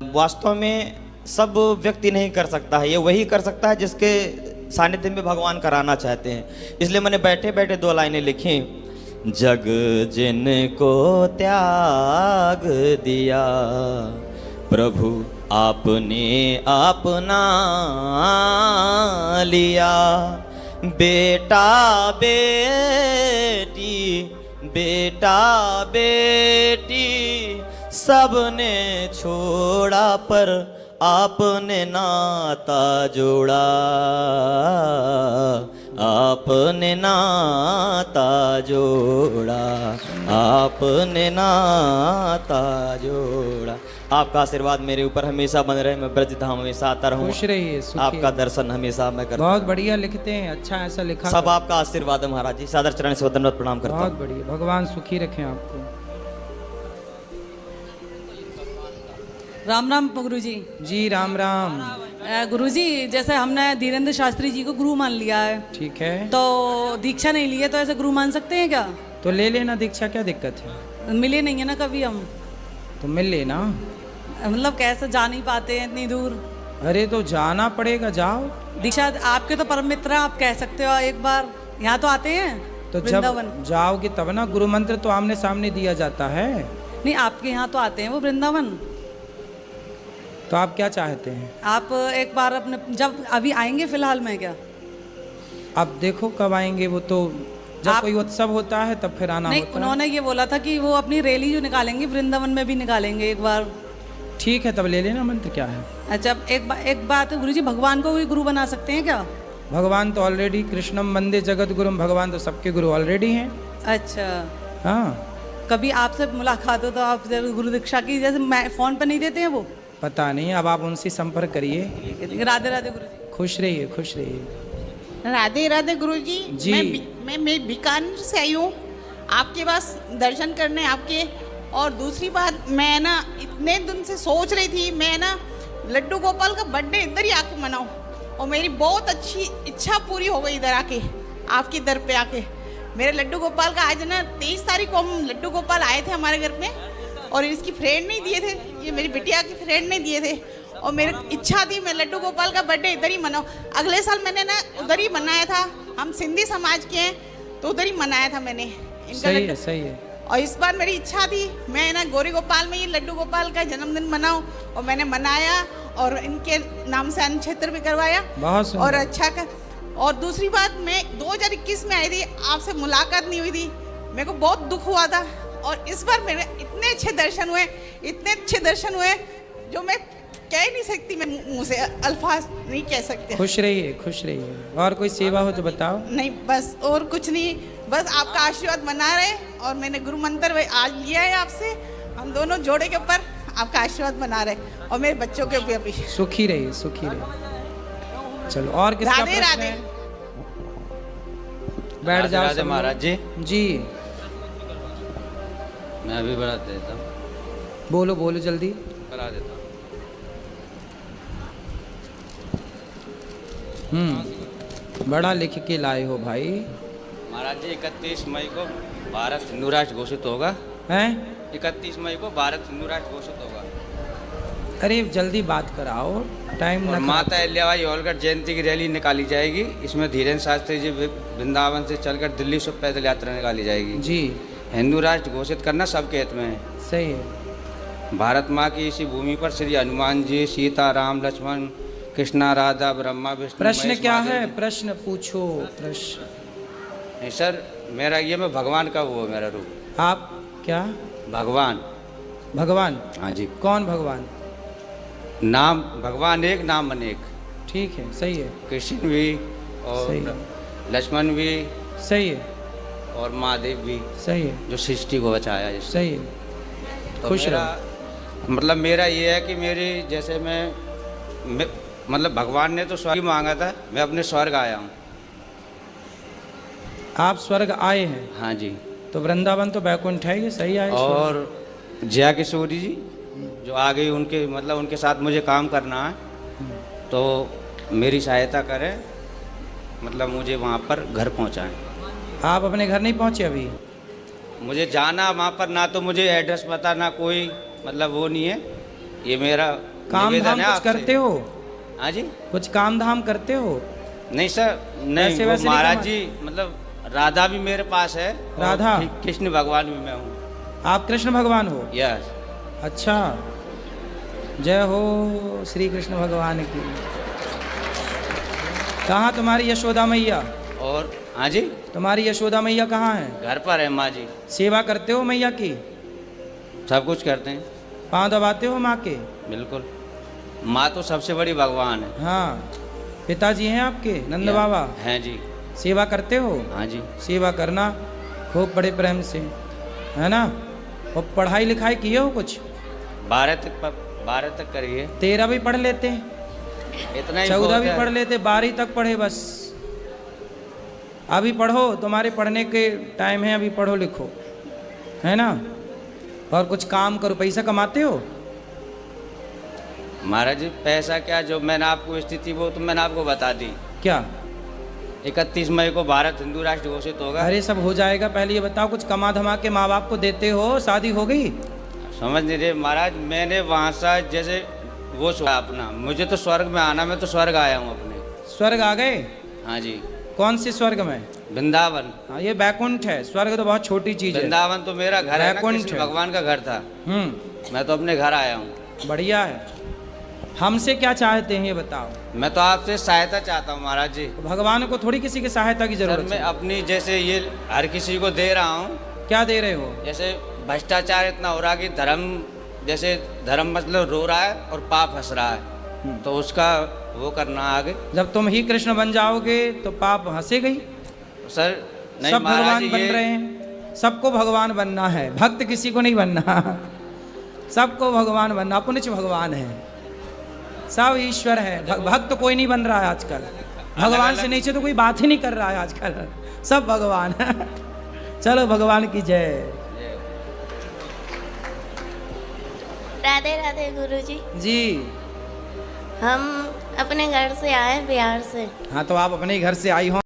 वास्तव में सब व्यक्ति नहीं कर सकता है, ये वही कर सकता है जिसके सानिध्य में भगवान कराना चाहते हैं। इसलिए मैंने बैठे बैठे 2 लाइनें लिखी। जग जिनको त्याग दिया प्रभु आपने अपना लिया, बेटा बेटी बेटा बेटी सबने छोड़ा पर आपने नाता जोड़ा, आपने नाता जोड़ा, आपने नाता जोड़ा। आपका आशीर्वाद मेरे ऊपर हमेशा बन रहे, मैं ब्रजधाम हमेशा आता रहूं। खुश रहिए, आपका दर्शन हमेशा मैं करता। बहुत बढ़िया लिखते हैं, अच्छा ऐसा लिखा। सब आपका आशीर्वाद है महाराज जी। सादर चरण से वंदनवत प्रणाम करता हूं। बहुत बढ़िया, भगवान सुखी रखें आपको। राम राम गुरु जी राम राम। गुरु जी, जैसे हमने धीरेन्द्र शास्त्री जी को गुरु मान लिया है, ठीक है, तो दीक्षा नहीं ली है, तो ऐसे गुरु मान सकते हैं क्या? तो ले लेना दीक्षा, क्या दिक्कत है? मिले नहीं है ना कभी हम, तो मिल लेना। मतलब कैसे जा नहीं पाते हैं इतनी दूर। अरे तो जाना पड़ेगा, जाओ। दीक्षा आपके तो परम मित्र हैं, आप कह सकते हो एक बार यहाँ तो आते हैं तो वृंदावन। जब जाओगे तब ना, गुरु मंत्र तो आमने सामने दिया जाता है। नहीं, आपके यहाँ तो आते हैं वो वृंदावन। तो आप क्या चाहते हैं? आप एक बार अपने, जब अभी आएंगे फिलहाल में क्या? अब देखो कब आएंगे, वो तो जब कोई उत्सव होता है तब फिर आना नहीं, होता है। उन्होंने ये बोला था कि वो अपनी रैली जो निकालेंगे वृंदावन में भी निकालेंगे एक बार। ठीक है, तब ले लेना। मंत्र क्या है? अच्छा, एक बात गुरु जी, भगवान को भी गुरु बना सकते हैं क्या? भगवान तो ऑलरेडी कृष्णम वंदे जगत गुरुम, भगवान तो सबके गुरु ऑलरेडी हैं। अच्छा, हाँ, कभी आपसे मुलाकात हो तो आप जरूर गुरु दीक्षा की, जैसे मैं फोन पे नहीं देते हैं वो। पता नहीं, अब आप उनसे संपर्क करिए। राधे राधे गुरु जी। खुश रहिए, खुश रहिए। राधे राधे गुरु जी। जी। मैं बीकानेर से आई हूँ आपके पास दर्शन करने आपके। और दूसरी बात, मैं ना इतने दिन से सोच रही थी, मैं ना लड्डू गोपाल का बर्थडे इधर ही आके मनाऊँ, और मेरी बहुत अच्छी इच्छा पूरी हो गई इधर आके, आपके दर पे आके। मेरे लड्डू गोपाल का आज ना 23 तारीख को हम लड्डू गोपाल आए थे हमारे घर में, और इसकी फ्रेंड नहीं दिए थे, ये मेरी बिटिया की फ्रेंड नहीं दिए थे। और मेरी इच्छा थी मैं लड्डू गोपाल का बर्थडे इधर ही मनाऊँ। अगले साल मैंने ना उधर ही मनाया था, हम सिंधी समाज के हैं तो उधर ही मनाया था मैंने इनका। सही है, सही है। और इस बार मेरी इच्छा थी मैं ना गौरी गोपाल में ही लड्डू गोपाल का जन्मदिन मनाऊं, और मैंने मनाया और इनके नाम से अन्नक्षेत्र भी करवाया। बहुत सुंदर। और अच्छा कर। और दूसरी बात, मैं 2021 में आई थी, आपसे मुलाकात नहीं हुई थी, मेरे को बहुत दुख हुआ था। और इस बार मेरे इतने अच्छे दर्शन हुए, इतने अच्छे दर्शन हुए जो मैं कह ही नहीं सकती, मैं मुँह से अल्फाज नहीं कह सकते। खुश रहिए, खुश रहिए। और कोई सेवा हो तो बताओ। नहीं, बस और कुछ नहीं, बस आपका आशीर्वाद बना रहे। और मैंने गुरु मंत्र आज लिया है आपसे, हम दोनों जोड़े के ऊपर आपका आशीर्वाद बना रहे, और मेरे बच्चों के ऊपर भी। सुखी रहिए, सुखी रहिए। चलो, और किसका राधे प्रश्न राधे। है? बैठ जाओ राधे सब महाराज जी। लोग। जी, मैं अभी बढ़ा देता हूँ, बोलो बोलो जल्दी। करा देता हूँ। बड़ा लिख के लाए हो भाई। महाराज जी, 31 मई को भारत हिंदू राष्ट्र घोषित होगा। हैं? 31 मई को भारत हिंदू राष्ट्र घोषित होगा। अरे जल्दी बात कराओ, टाइम और न माता अहिल्याबाई होलकर जयंती की रैली निकाली जाएगी। इसमें धीरेन्द्र शास्त्री जी वृंदावन से चलकर दिल्ली से पैदल यात्रा निकाली जाएगी। जी, हिंदू राष्ट्र घोषित करना सबके हित में है। सही है। भारत माँ की इसी भूमि पर श्री हनुमान जी, सीता, राम, लक्ष्मण, कृष्णा, राधा, ब्रह्मा, विष्णु, प्रश्न महेश, क्या महादेव है? जी। प्रश्न पूछो, प्रश्न। नहीं सर, मेरा ये मैं भगवान का वो है मेरा रूप। आप क्या? भगवान। भगवान? हाँ जी। कौन भगवान? नाम भगवान एक, नाम अनेक। ठीक है, सही है, कृष्ण भी सही है, और लक्ष्मण भी सही है, और महादेव भी, सही है, जो सृष्टि को बचाया जिसने। सही है। तो खुश मेरा रहो। मतलब मेरा ये है कि मेरी जैसे मैं मतलब भगवान ने तो स्वर्ग मांगा था, मैं अपने स्वर्ग आया हूँ। आप स्वर्ग आए हैं? हाँ जी। तो वृंदावन तो बैकुंठ है, ये सही आए। और जया किशोरी जी जो आ गई, उनके मतलब उनके साथ मुझे काम करना है, तो मेरी सहायता करें, मतलब मुझे वहाँ पर घर पहुँचाएं। आप अपने घर नहीं पहुँचे अभी? मुझे जाना वहाँ पर, ना तो मुझे एड्रेस पता, ना कोई मतलब वो नहीं है। ये मेरा काम निवेदन धाम है कुछ आपसे। करते हो? हाँ जी, कुछ काम धाम करते हो? नहीं सर, नहीं वैसे वो नहीं महाराज कमा- जी मतलब राधा भी मेरे पास है और राधा? कृष्ण भगवान भी मैं हूँ। आप कृष्ण भगवान हो? यस। अच्छा, जय हो श्री कृष्ण भगवान की। कहाँ तुम्हारी यशोदा मैया? और हाँ जी, तुम्हारी यशोदा मैया कहाँ है? घर पर है माँ जी, सेवा करते हो मैया की? सब कुछ करते हैं। पाँव दबाते हो माँ के? बिल्कुल, माँ तो सबसे बड़ी भगवान है। हाँ। पिताजी हैं आपके नंद बाबा? हैं जी। सेवा करते हो? हाँ जी। सेवा करना खूब बड़े प्रेम से, है ना? और पढ़ाई लिखाई किए हो कुछ? 12 तक करिए। 13 भी पढ़ लेते, इतना ही 14 बहुत भी है। पढ़ लेते, 12 तक पढ़े बस। अभी पढ़ो, तुम्हारे पढ़ने के टाइम है, अभी पढ़ो लिखो, है ना? और कुछ काम करो, पैसा कमाते हो? महाराज जी पैसा क्या, जो मैंने आपको स्थिति वो तो मैंने आपको बता दी। क्या? 31 मई को भारत हिंदू राष्ट्र घोषित होगा। अरे सब हो जाएगा, पहले ये बताओ कुछ कमा धमा के माँ बाप को देते हो? शादी हो गई? समझ नहीं रहे महाराज, मैंने वहाँ से जैसे वो अपना, मुझे तो स्वर्ग में आना, मैं तो स्वर्ग आया हूँ अपने। स्वर्ग आ गए? हाँ जी। कौन से स्वर्ग में? वृंदावन। हाँ, ये बैकुंठ है, स्वर्ग तो बहुत छोटी चीज है। वृंदावन तो मेरा घर है ना, बैकुंठ कृष्ण है। भगवान का घर था। मैं तो अपने घर आया हूँ। बढ़िया है। हमसे क्या चाहते हैं ये बताओ? मैं तो आपसे सहायता चाहता हूँ महाराज जी। भगवान को थोड़ी किसी की सहायता की सर जरूरत मैं है। अपनी जैसे ये हर किसी को दे रहा हूँ, क्या दे रहे हो? जैसे भ्रष्टाचार इतना हो रहा कि धर्म, जैसे धर्म मतलब रो रहा है और पाप हंस रहा है, तो उसका वो करना आगे। जब तुम ही कृष्ण बन जाओगे तो पाप हंसे गई। सर नहीं सब महाराज भगवान जी, बन रहे हैं, सबको भगवान बनना है, भक्त किसी को नहीं बनना। सबको भगवान बनना, अपनिच भगवान है, सब ईश्वर है। भक्त कोई नहीं बन रहा है आजकल, भगवान से नीचे तो कोई बात ही नहीं कर रहा है आजकल, सब भगवान है। चलो भगवान की जय। राधे राधे गुरुजी। जी हम अपने घर से आए बिहार से। हाँ, तो आप अपने घर से आई हो।